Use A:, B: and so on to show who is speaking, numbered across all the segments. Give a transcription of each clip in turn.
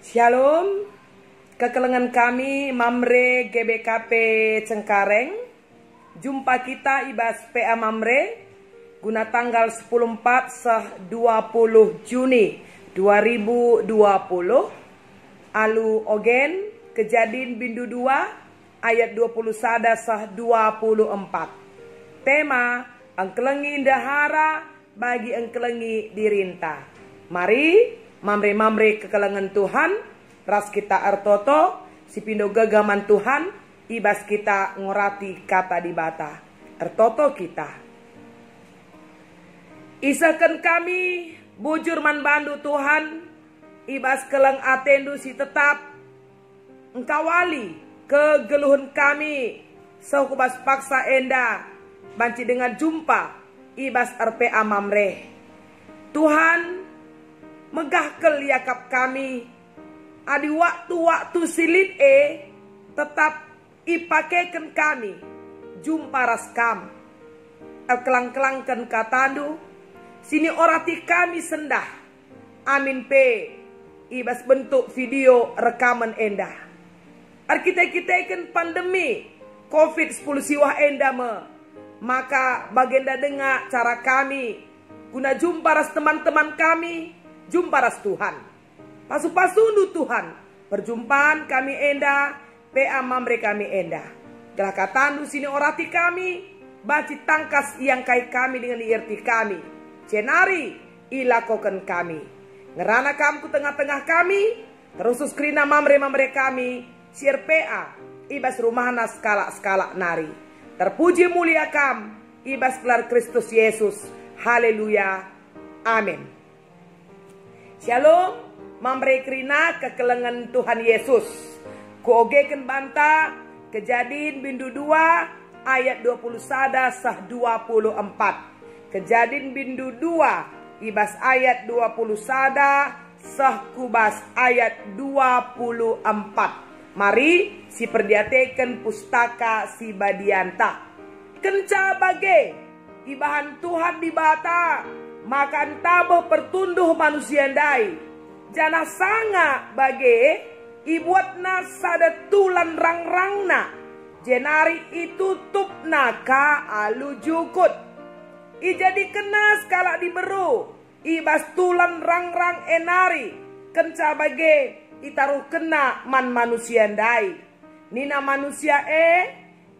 A: Shalom, kekelengan kami Mamre GBKP Cengkareng. Jumpa kita ibas PA Mamre guna tanggal 14 20 Juni 2020. Alu ogen kejadian bindu 2 ayat 20 sada sah 24. Tema engkelengi indahara bagi engkelengi dirinta. Mari Mamre kekelengan Tuhan, ras kita artoto, si pindo gagaman Tuhan, ibas kita ngorati kata di bata. Artoto kita. Isakan kami, bujur man bandu Tuhan, ibas keleng atendu si tetap, engkawali kegeluhun kami, sahukubas paksa enda, banci dengan jumpa, ibas RPA Mamre. Tuhan, megah keliakap kami adi waktu-waktu silit tetap ipakeken kami jumpa raskam kelang-kelangken katandu sini orati kami sendah amin pe ibas bentuk video rekaman endah kita pandemi COVID-10 siwah endah maka bagenda dengar cara kami guna jumpa ras teman-teman kami jumpa ras Tuhan. Pasu-pasundu Tuhan. Perjumpaan kami enda. PA Mamre kami enda. Gelah katandu sini orati kami. Baci tangkas yang kai kami dengan iirti kami. Cenari ilakokan kami. Ngerana kamku tengah-tengah kami. Terusus krina Mamre kami. Sier PA. Ibas rumahna skala-skala nari. Terpuji mulia kam. Ibas gelar Kristus Yesus. Haleluya. Amin. Shalom, Mamre krina kekelengan Tuhan Yesus. Kuogeken banta kejadian bindu 2 ayat 20 sada sah 24. Kejadian bindu 2 ibas ayat 20 sada sah kubas ayat 24. Mari si perdiateken pustaka si badianta. Kenca bage ibahan Tuhan di bata. Makan tabuh pertunduh manusia ndai. Jana sanga bage ibuatna sada tulan rang-rangna. Jenari itu tupna ka alu jukut. Ijadi kena skala diberu. Ibas tulan rang-rang enari. Kenca bage itaruh kena man manusia ndai. Nina manusia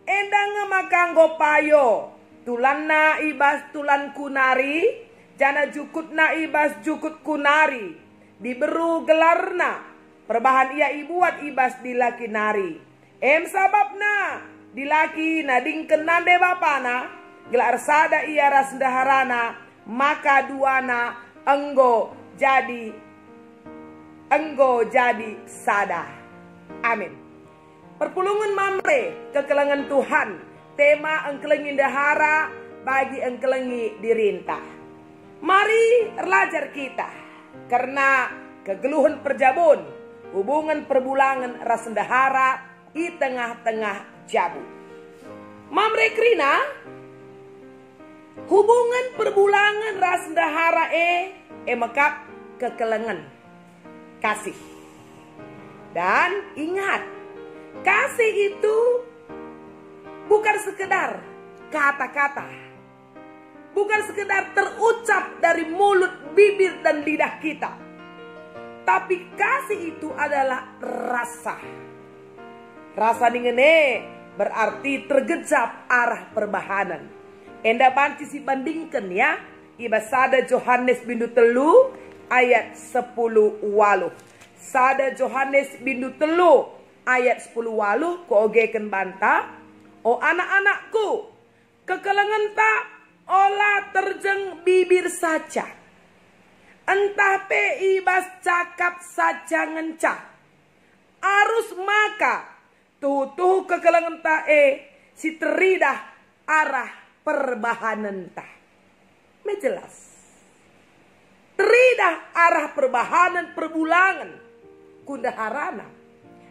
A: endang ngemakanggo payo. Tulanna ibas tulan kunari. Jana jukut na ibas jukut kunari. Diberu gelarna. Perbahan ia ibuat ibas dilaki nari. Sababna. Dilaki nading kenande bapana. Gelar sada ia ras daharana. Maka duana enggo jadi sada. Amin. Perpulungan Mamre kekelengan Tuhan. Tema engkelengi dahara bagi engkelengi dirinta. Mari belajar kita karena kegeluhan perjabun hubungan perbulangan rasendahara di tengah-tengah jabu. Mamre krina hubungan perbulangan rasendahara mekap kekelengan kasih. Dan ingat, kasih itu bukan sekedar kata-kata. Bukan sekedar terucap dari mulut, bibir, dan lidah kita. Tapi kasih itu adalah rasa. Rasa dingene berarti tergejap arah perbahanan. Enda banci si bandingkan ya. Ibasada Yohanes bindu telu ayat 10 waluh. Sada Yohanes bindu telu ayat 10 waluh. Koogeken banta. O anak-anakku. Kekelengan tak. Olah terjeng bibir saja. Entah pe ibas cakap saja ngencah. Arus maka. Tuh kekelengan ta si teridah arah perbahanan ta. Mejelas. Teridah arah perbahanan perbulangan. Kundaharana.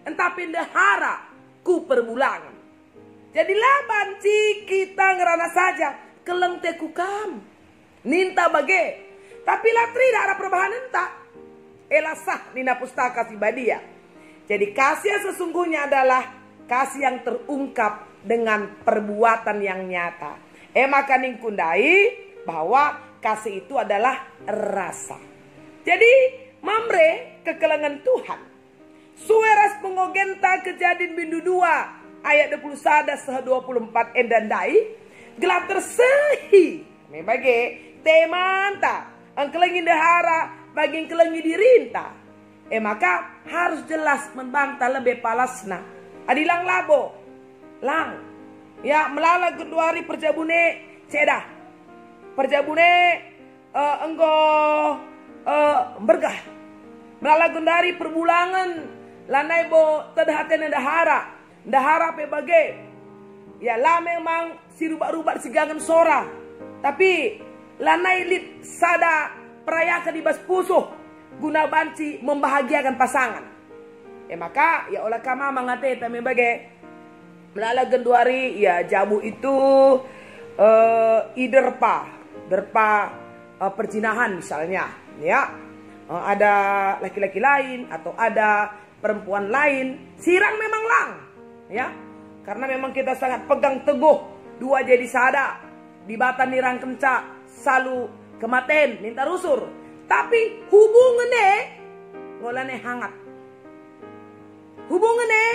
A: Entah pindahara ku perbulangan. Jadilah banci kita ngerana saja. Keleng teku kam. Ninta bage. Tapi latri arah perbahanan tak. elasah nina pustaka si badia. Jadi kasih yang sesungguhnya adalah kasih yang terungkap dengan perbuatan yang nyata. Maka ningkundai bahwa kasih itu adalah rasa. Jadi mamre kekelengan Tuhan. Sueras pengogenta Kejadian bindu 2 ayat 21 sah 24 endandai gelap tersehi. Membagi temanta angkelengi dahara bagi angkelengi dirinta. Maka harus jelas membantah lebih palasna. Adilang labo. Lang. Ya melala kedua hari perjabune cedah. Perjabune enggo bergah. Melala gendari perbulangan lanai bo tadahaten dahara. Dahara pe bage. Ya lah memang si rubat-rubat si gangan sora. Tapi lanai lit sada perayaan di bas pusuh. Guna banci membahagiakan pasangan. Maka ya olah kama mangate tame bage melala genduari ya jamu itu derpa perjinahan misalnya ya. Ada laki-laki lain atau ada perempuan lain, sirang memang lang ya. Karena memang kita sangat pegang teguh dua jadi sada di bata nirang kenca salu kematen minta rusur. Tapi hubungannya ngolane hangat. Hubungannya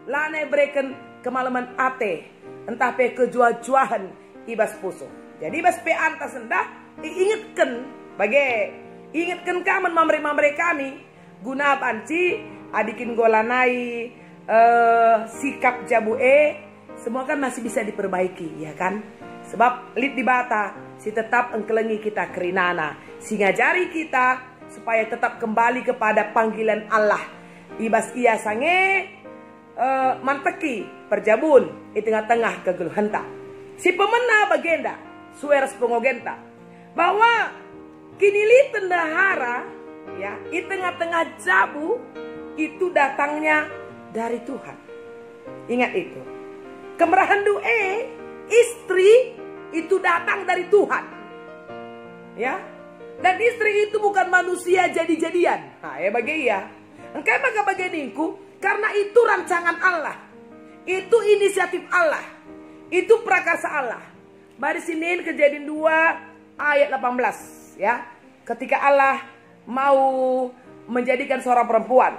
A: lane berikan kemalaman ate. Entah pe kejuah-juahan ibas puso. Jadi ibas pe antas sendah diingatkan ingatkan kaman mamre-mamre kami guna panci adikin golanai sikap jabue semua kan masih bisa diperbaiki ya kan. Sebab lit di bata si tetap engkelengi kita kerinana. Si ngajari kita supaya tetap kembali kepada panggilan Allah. Ibas ia sange manteki perjabun di tengah-tengah kegeluhanta. Si pemena bagenda sueras pengogenta bahwa kini li tendahara ya di tengah-tengah jabu itu datangnya dari Tuhan. Ingat itu. Kemerahan istri itu datang dari Tuhan. Ya. Dan istri itu bukan manusia jadi-jadian. Nah, bagi ya. Engkau maka bagianku karena itu rancangan Allah. Itu inisiatif Allah. Itu prakarsa Allah. Baris Senin Kejadian 2 ayat 18 ya. Ketika Allah mau menjadikan seorang perempuan.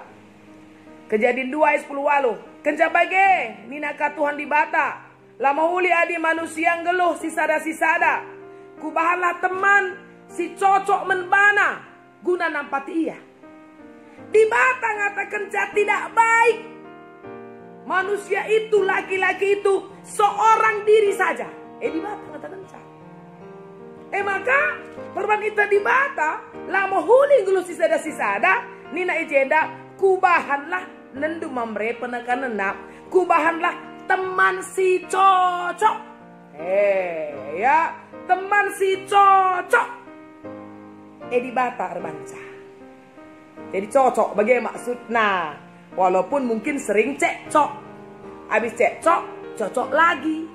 A: Kejadian 2 ayat 10 walu. Kenca bage ninaka Tuhan di bata. Lama uli adi manusia ngeluh sisada-sisada. Kubahanlah teman si cocok menbana guna nampati ia. Di bata ngatakan tidak baik. Manusia itu laki-laki itu seorang diri saja. Di bata ngatakan maka korban kita di bata lama huli ngeluh sisada-sisada nina ijenda kubahanlah nendu mamre penekan nenap kubahanlah teman si cocok. Ya, teman si cocok. Di bata arbanca. Jadi cocok bagaimana maksudnya? Walaupun mungkin sering cekcok. Habis cekcok, cocok lagi.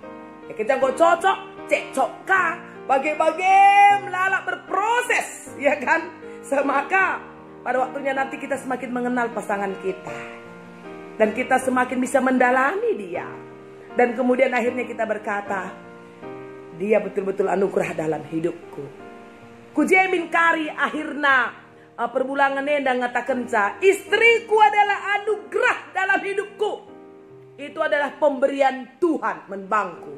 A: Kita kok cocok, cekcok kah? Bagai-bagai melalak berproses, ya kan? Semaka pada waktunya nanti kita semakin mengenal pasangan kita. Dan kita semakin bisa mendalami dia. Dan kemudian akhirnya kita berkata, dia betul-betul anugerah dalam hidupku. Kujemin kari akhirnya perbulangan nendang ngatakan istriku adalah anugerah dalam hidupku. Itu adalah pemberian Tuhan menbangku.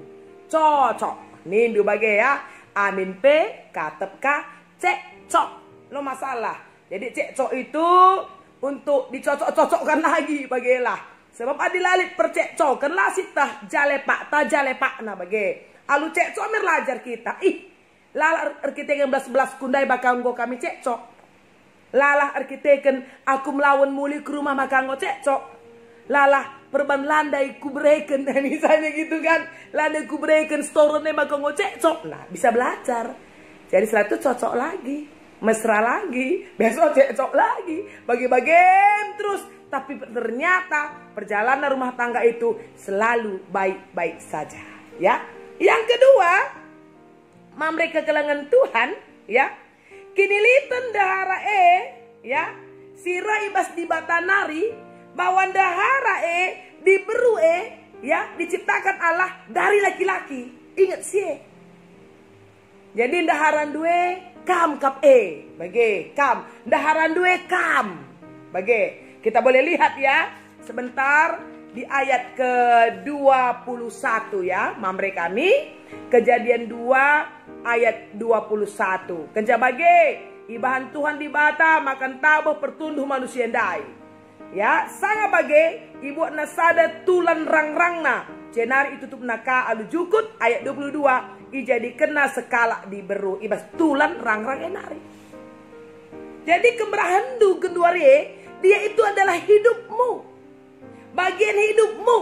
A: Cocok. Nindu bagai ya. Amin pe katep ka cekcok. Lo masalah. Jadi cekcok itu untuk dicocok-cocokkan lagi bagilah. Sebab adilalit percekcokan lah sitah jalepak ta jalepak na bagi. Alu cekcok merlajar kita. Lalah arkiteken belas kundai bakal nggo kami cekcok. Lalah arkiteken aku melawan muli ke rumah maka nggo cekcok. Lalah perban landai kubreken misalnya gitu kan. Landai kubreken store-ne maka nggo cekcok. Nah, bisa belajar. Jadi setelah itu cocok lagi. Mesra lagi, besok cekcok lagi, bagi-bagi terus. Tapi ternyata perjalanan rumah tangga itu selalu baik-baik saja, ya. Yang kedua, mamre kekelengan Tuhan, ya. Kini liten dahara ya. sira ibas di batanari bahwa dahara diberu ya diciptakan Allah dari laki-laki. Ingat sih. Jadi daharan due kam kap bagi kam. Daharan due kam bagi. Kita boleh lihat ya sebentar di ayat ke-21 ya, mamre kami. Kejadian 2 ayat 21. Kenca bagi ibahan Tuhan di bata makan tabuh pertunduh manusia dai. Ya, sangat bagi ibu nasada tulan rang-rangna. Cenari itu tutup naka alu jukut ayat 22. Jadi kena sekala diberu ibas tulan rang-rang enari. Jadi kemerahandu keduari dia itu adalah hidupmu. Bagian hidupmu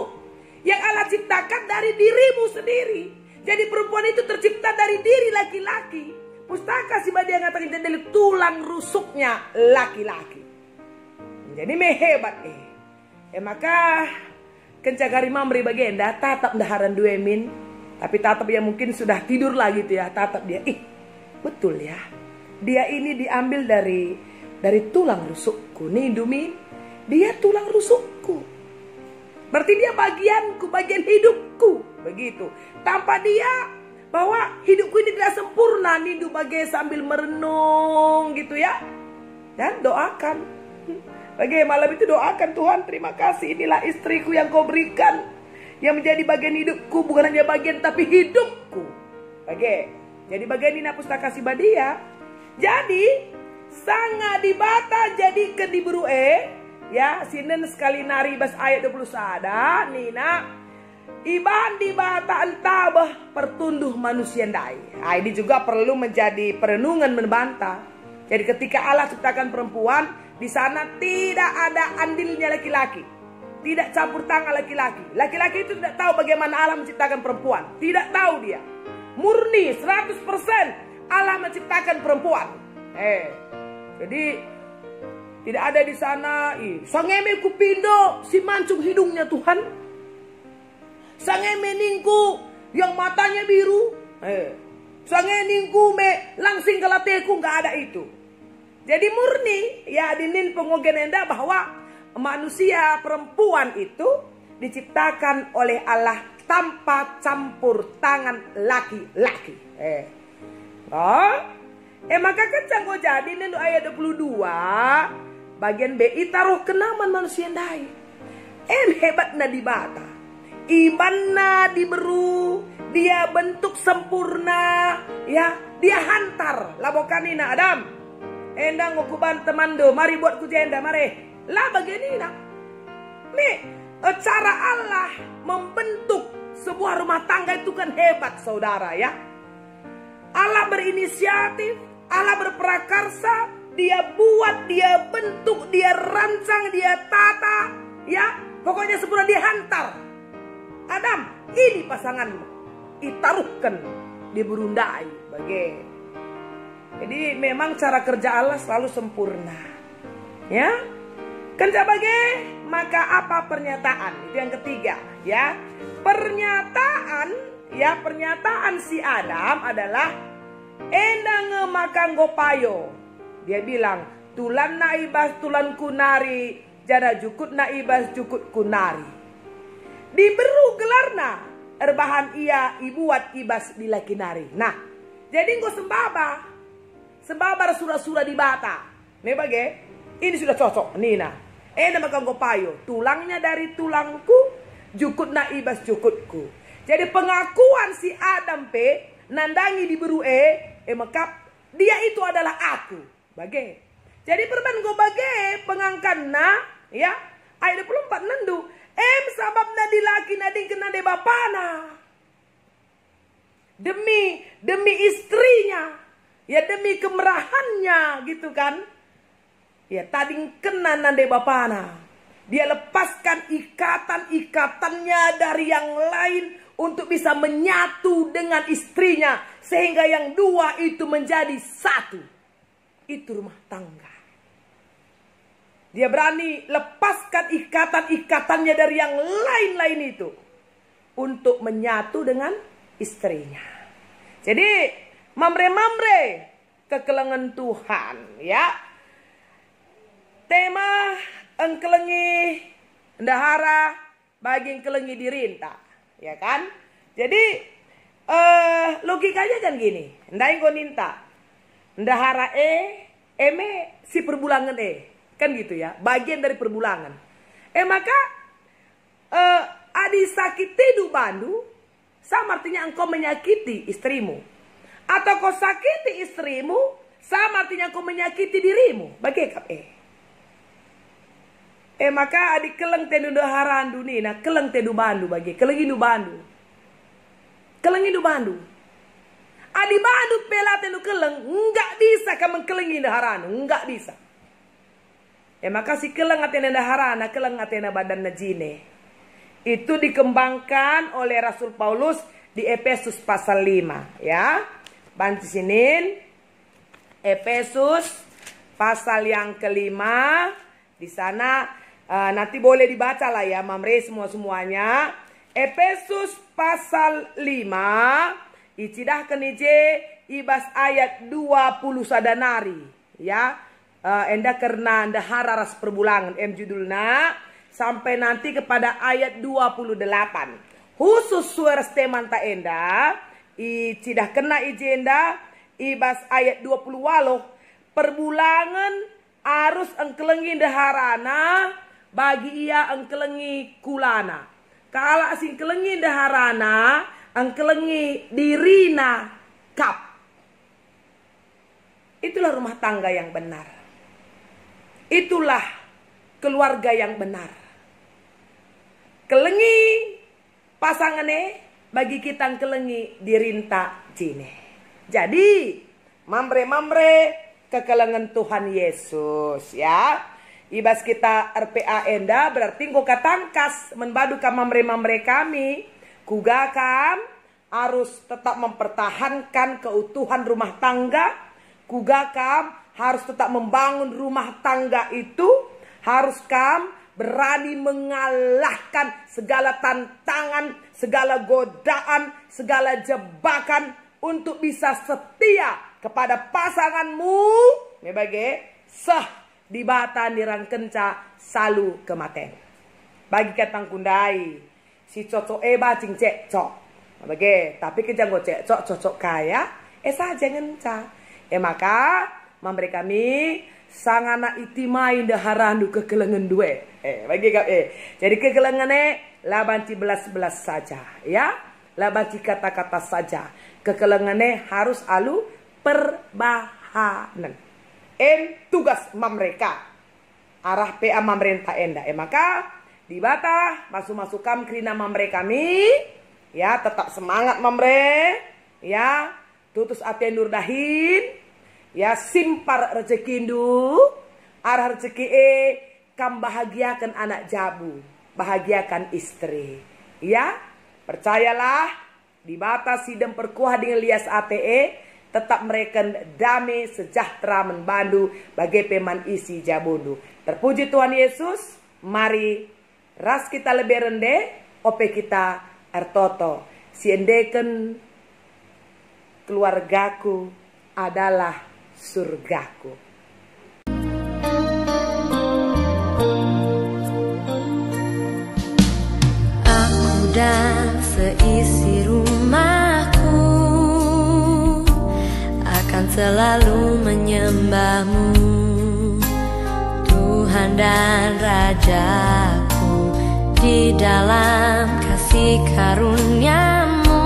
A: yang Allah ciptakan dari dirimu sendiri. Jadi perempuan itu tercipta dari diri laki-laki. Pustaka si badia ngatakan dari tulang rusuknya laki-laki. Jadi hebat maka kencagari mamri bagenda tatap daharan dua min. Tapi tatap yang mungkin sudah tidur lagi tuh ya, tatap dia. Betul ya. Dia ini diambil dari tulang rusukku. Nih Dumi, dia tulang rusukku. Berarti dia bagianku, bagian hidupku. Begitu. Tanpa dia bahwa hidupku ini tidak sempurna. Nindu bagai sambil merenung gitu ya. Dan doakan. Bagai malam itu doakan, Tuhan terima kasih. Inilah istriku yang kau berikan. Yang menjadi bagian hidupku. Bukan hanya bagian tapi hidupku. Bagai. Jadi bagian ini pustaka si badia. Jadi sangat dibata jadi kediburu ya sinen sekali nari bas ayat 20 sada nina iban dibata entabah pertunduh manusia dai. Ini juga perlu menjadi perenungan membantah. Jadi ketika Allah ciptakan perempuan, di sana tidak ada andilnya laki-laki, tidak campur tangan laki-laki. Laki-laki itu tidak tahu bagaimana Allah menciptakan perempuan, tidak tahu dia. Murni 100% Allah menciptakan perempuan. Jadi tidak ada di sana. Sangeme kupindo si mancung hidungnya Tuhan. Sangeme ningku yang matanya biru. Sangeme ningku me langsing galateku, nggak ada itu. Jadi murni ya dinin pengogenenda bahwa manusia perempuan itu diciptakan oleh Allah tanpa campur tangan laki-laki. Maka kencang kau jadi nendo ayat 22 bagian BI taruh kenaman manusia dai. Hebat na dibata. Ibanna diberu, dia bentuk sempurna, ya, dia hantar labokanina Adam. Endang ngokuban temando, mari buat ku jenda, mari. Lah bagianina. Nih, cara Allah membentuk sebuah rumah tangga itu kan hebat, saudara ya. Allah berinisiatif, Allah berprakarsa, dia buat, dia bentuk, dia rancang, dia tata, ya. Pokoknya sempurna dia hantar. Adam, ini pasanganmu. Ditaruhkan, diberundai. Jadi memang cara kerja Allah selalu sempurna. Ya. Kerja maka apa pernyataan? Itu yang ketiga, ya. Pernyataan si Adam adalah endang makan gopayo. Dia bilang, tulan naibas tulan kunari, jana jukut naibas jukut kunari. Diberu gelarna, erbahan ia ibuat ibas di laki nari. Nah, jadi engkau sembabar surah-surah di bata. Ini sudah cocok, Nina. Makan gopayo, tulangnya dari tulangku, jukut naibas jukutku. Jadi pengakuan si Adam nandangi diberu maka dia itu adalah aku. Jadi perban go pengangkanna ya ayat 24 nendu sababna dilaki nading kena de bapana. Demi istrinya. Ya demi kemerahannya gitu kan. Ya tading kena nade bapana. Dia lepaskan ikatan-ikatannya dari yang lain untuk bisa menyatu dengan istrinya. Sehingga yang dua itu menjadi satu. Itu rumah tangga. Dia berani lepaskan ikatan-ikatannya dari yang lain-lain itu. Untuk menyatu dengan istrinya. Jadi mamre-mamre kekelengan Tuhan ya. tema engkelengi ndahara bagi engkelengi dirinta, ya kan? Jadi logikanya kan gini, ndai goninta ndahara eme si perbulangan kan gitu ya, bagian dari perbulangan. Maka adi sakiti du bandu sama artinya engkau menyakiti istrimu, atau kau sakiti istrimu sama artinya engkau menyakiti dirimu. Bagekap maka adi keleng tedu daharan dunina keleng tedu bandu bagi kelengi du bandu. Kelengi du bandu. Adi bandu pela tedu keleng enggak bisa kamu kelengi daharan, enggak bisa. Maka si keleng atena daharana keleng atena badan najine. Itu dikembangkan oleh Rasul Paulus di Efesus pasal 5 ya. Bantu sinin Efesus pasal yang kelima. Di sana nanti boleh dibaca lah ya mamre semuanya. Efesus pasal 5 icidah kenije ibas ayat 20 sadanari ya. Enda karena ndahara ras perbulangan judulna sampai nanti kepada ayat 28. Khusus suara steman ta enda icidah kena ijenda ibas ayat 20 waloh perbulangan arus engkelengi daharana bagi ia engkelengi kulana. Kalau asing kelengi daharana engkelengi dirina kap. Itulah rumah tangga yang benar. Itulah keluarga yang benar. Kelengi pasangane bagi kita kelengi dirinta jine. Jadi mamre kekelengan Tuhan Yesus ya. Ibas kita RPA enda berarti engkau katangkas membadu ka mamre kami. Kugakam harus tetap mempertahankan keutuhan rumah tangga. Kugakam harus tetap membangun rumah tangga itu. Harus kam berani mengalahkan segala tantangan, segala godaan, segala jebakan untuk bisa setia kepada pasanganmu. Mebagai sah dibatan dirang kenca salu kematen. Bagi katang kundai si cocok cing cek-cok. Mebagai tapi kejang go cek-cok cocok kaya saja ngenca. Maka memberi kami sangana itimai daharandu kekelengan dua. Bagi kap jadi kekelengane labanci belas saja ya. Labanci kata-kata saja. Kekelengane harus alu perbahanan. Tugas mereka arah PA pemerintah enda. Maka dibata masuk kam krina mamre kami ya, tetap semangat mamre ya, tutus ate nur dahin ya, simpar rezekindu arah rezeki kam bahagiakan anak jabu, bahagiakan istri ya. Percayalah dibata sidem perkuah dengan lias ATE tetap mereka damai sejahtera membandu bagi peman isi jabundu. Terpuji Tuhan Yesus. Mari ras kita lebih rendah, ope kita artoto. Siendeken keluargaku adalah surgaku.
B: Aku dan seisi rumahku akan selalu menyembahmu, Tuhan dan Rajaku, di dalam kasih karunia-Mu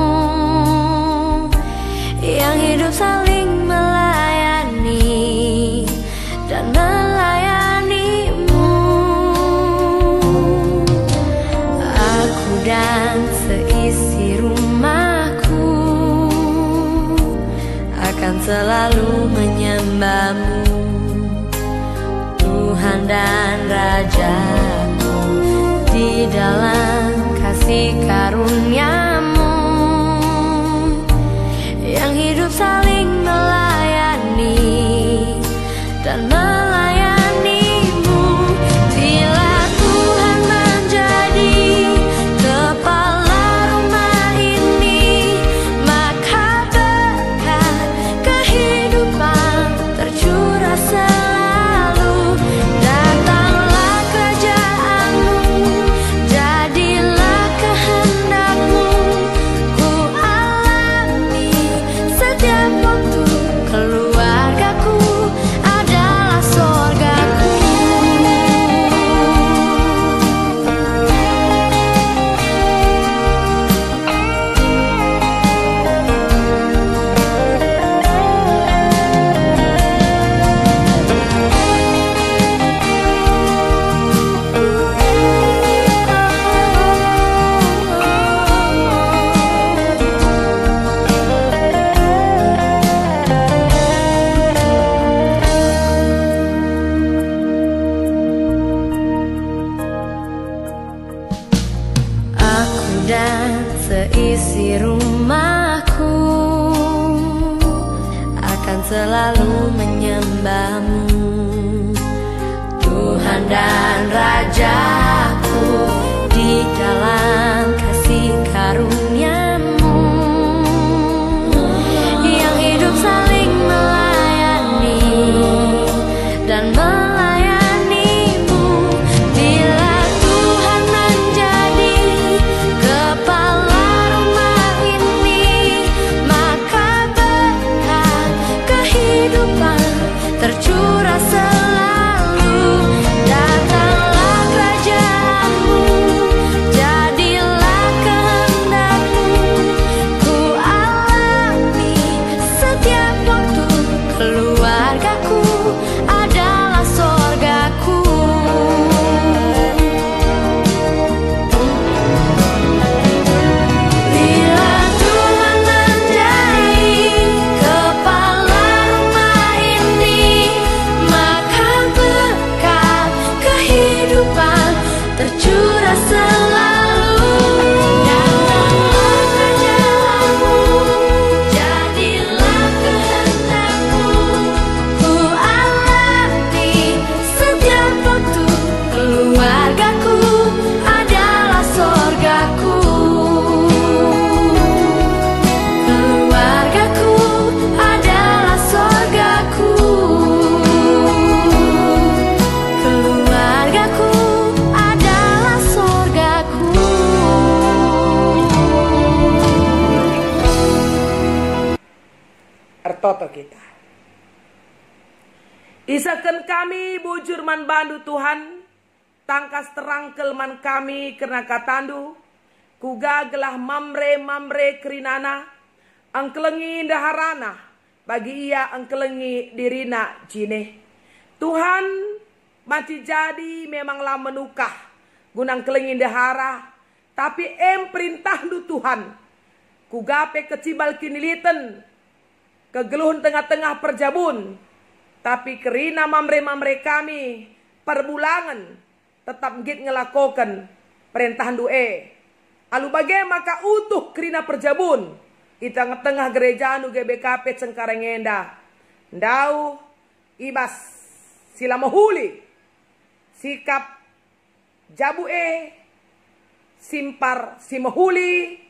B: yang hidup saling melayani dan melayani-Mu. Aku dan seisi rumahku akan selalu menyembah-Mu, Tuhan dan Rajaku, di dalam kasih karunia-Mu yang hidup saling melayani dan melayani-Mu. Bila Tuhan menjadi kepala rumah ini, maka berkat kehidupan tercurah selalu. Dan wajahku di dalam kasih karunia-Mu yang hidup saling melayani dan melayani-Mu. Bila Tuhan menjadi kepala rumah ini, maka berkat kehidupan tercurah selalu. Datanglah kerajaan-Mu, jadilah kehendak-Mu. Ku alami setiap waktu, keluargaku adalah sorgaku. Bila Tuhan menjadi kepala rumah ini, maka berkat kehidupan tercurah selalu. Datanglah kerajaan-Mu, jadilah kehendak-Mu. Ku alami setiap waktu, keluargaku adalah sorgaku. Keluargaku adalah sorgaku. Keluargaku adalah sorgaku.
A: Ertoto kita. Isakan kami bujur man bandu Tuhan, tangkas terang kelman kami karena katandu, kuga gelah mamre kerinana, angkelengi daharana, bagi ia angkelengi dirina jine. Tuhan mati jadi memanglah menukah, gunang kelengi dahara, tapi perintah du Tuhan, kugape kecibal kiniliten, kegeluhun tengah-tengah perjabun, tapi kerina mamre kami perbulangan tetap git ngelakokan perintahan due. Alu bagai maka utuh kerina perjabun di tengah-tengah gereja anu GBKP Cengkarengenda. Ndau ibas sila mahuli sikap jabue simpar si mahuli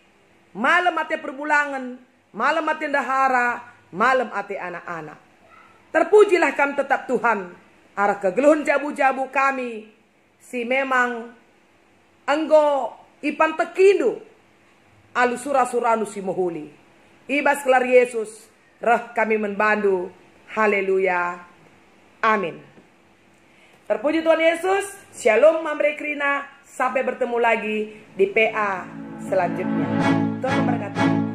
A: malam ate perbulangan, malam ate dahara, malam ate anak-anak. Terpujilah kami tetap Tuhan, arah kegeluhun jabu-jabu kami, si memang anggo ipan tekindu, alu surah-surah anu si mohuli. Ibas kelar Yesus, reh kami membandu, haleluya, amin. Terpuji Tuhan Yesus, shalom mamre krina, sampai bertemu lagi di PA selanjutnya. Tuhan memberkati.